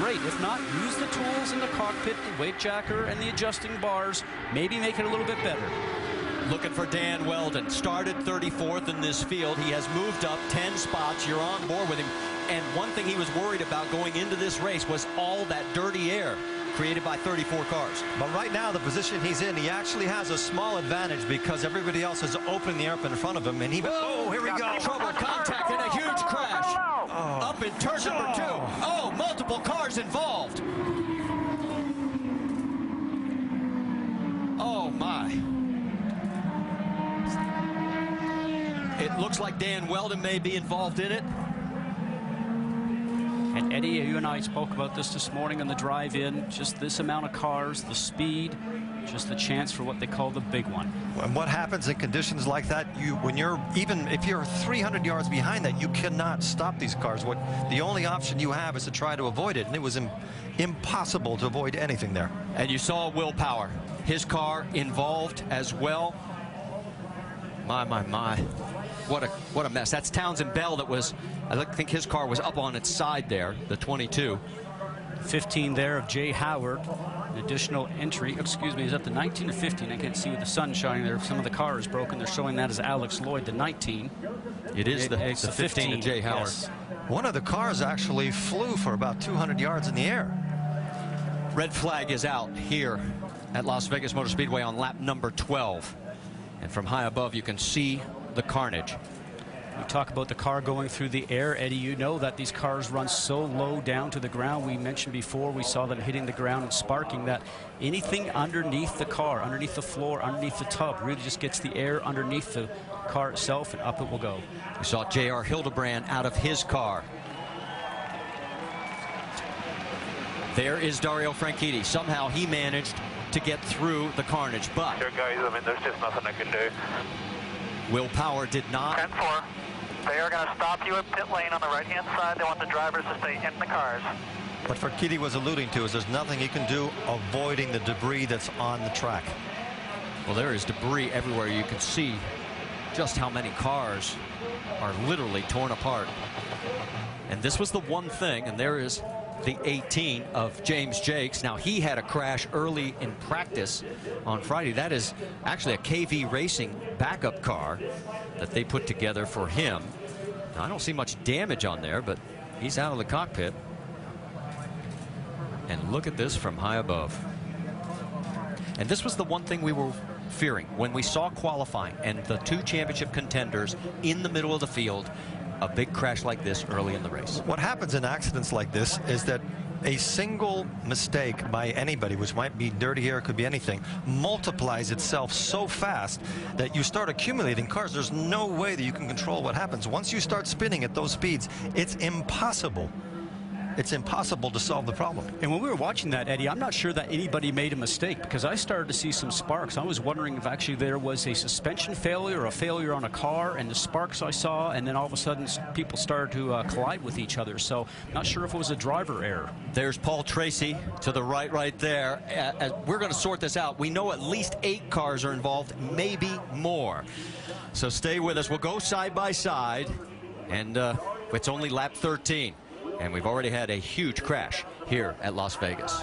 great. If not, use the tools in the cockpit, the weight jacker and the adjusting bars. Maybe make it a little bit better. Looking for Dan Wheldon. Started 34th in this field. He has moved up 10 spots. You're on board with him. And one thing he was worried about going into this race was all that dirty air created by 34 cars. But right now, the position he's in, he actually has a small advantage because everybody else is opening the air up in front of him. And he, oh, here we go. Trouble, contact, and a huge crash. Oh. Up in turn number 2. Oh, multiple cars involved. Oh, my. It looks like Dan Wheldon may be involved in it. And Eddie, you and I spoke about this morning on the drive-in. Just this amount of cars, the speed, just the chance for what they call the big one. And what happens in conditions like that, when you're, even if you're 300 yards behind that, you cannot stop these cars. The only option you have is to try to avoid it, and it was impossible to avoid anything there. And you saw Will Power, his car involved as well. My. What a mess. That's Townsend Bell that was, I think his car was up on its side there, the 22. 15 there of Jay Howard. An additional entry. Excuse me, is that the 19 or 15? I can't see with the sun shining there. Some of the car is broken. They're showing that as Alex Lloyd, the 19. It is the 15 of Jay Howard. Yes. One of the cars actually flew for about 200 yards in the air. Red flag is out here at Las Vegas Motor Speedway on lap number 12. And from high above, you can see the carnage. We talk about the car going through the air. Eddie, you know that these cars run so low down to the ground. We mentioned before we saw them hitting the ground and sparking, that anything underneath the car, underneath the floor, underneath the tub, really just gets the air underneath the car itself, and up it will go. We saw J.R. Hildebrand out of his car. There is Dario Franchitti. Somehow he managed to get through the carnage, but Sure, guys, I mean, there's just nothing I can do. Will Power did not. 10-4. They are going to stop you at pit lane on the right-hand side. They want the drivers to stay in the cars. What Franchitti was alluding to is there's nothing he can do avoiding the debris that's on the track. Well, there is debris everywhere. You can see just how many cars are literally torn apart. And this was the one thing, and there is the 18 of James Jakes. Now, he had a crash early in practice on Friday. That is actually a KV Racing backup car that they put together for him. Now, I don't see much damage on there, but he's out of the cockpit. And look at this from high above. And this was the one thing we were fearing when we saw qualifying and the two championship contenders in the middle of the field. A big crash like this early in the race. What happens in accidents like this is that a single mistake by anybody, which might be dirty air, could be anything, multiplies itself so fast that you start accumulating cars. There's no way that you can control what happens. Once you start spinning at those speeds, it's impossible. It's impossible to solve the problem. And when we were watching that, Eddie, I'm not sure that anybody made a mistake, because I started to see some sparks. I was wondering if actually there was a suspension failure or a failure on a car, and the sparks I saw, and then all of a sudden people started to collide with each other. So not sure if it was a driver error. There's Paul Tracy to the right there. We're going to sort this out. We know at least 8 cars are involved, maybe more. So stay with us. We'll go side by side, and it's only lap 13. And we've already had a huge crash here at Las Vegas.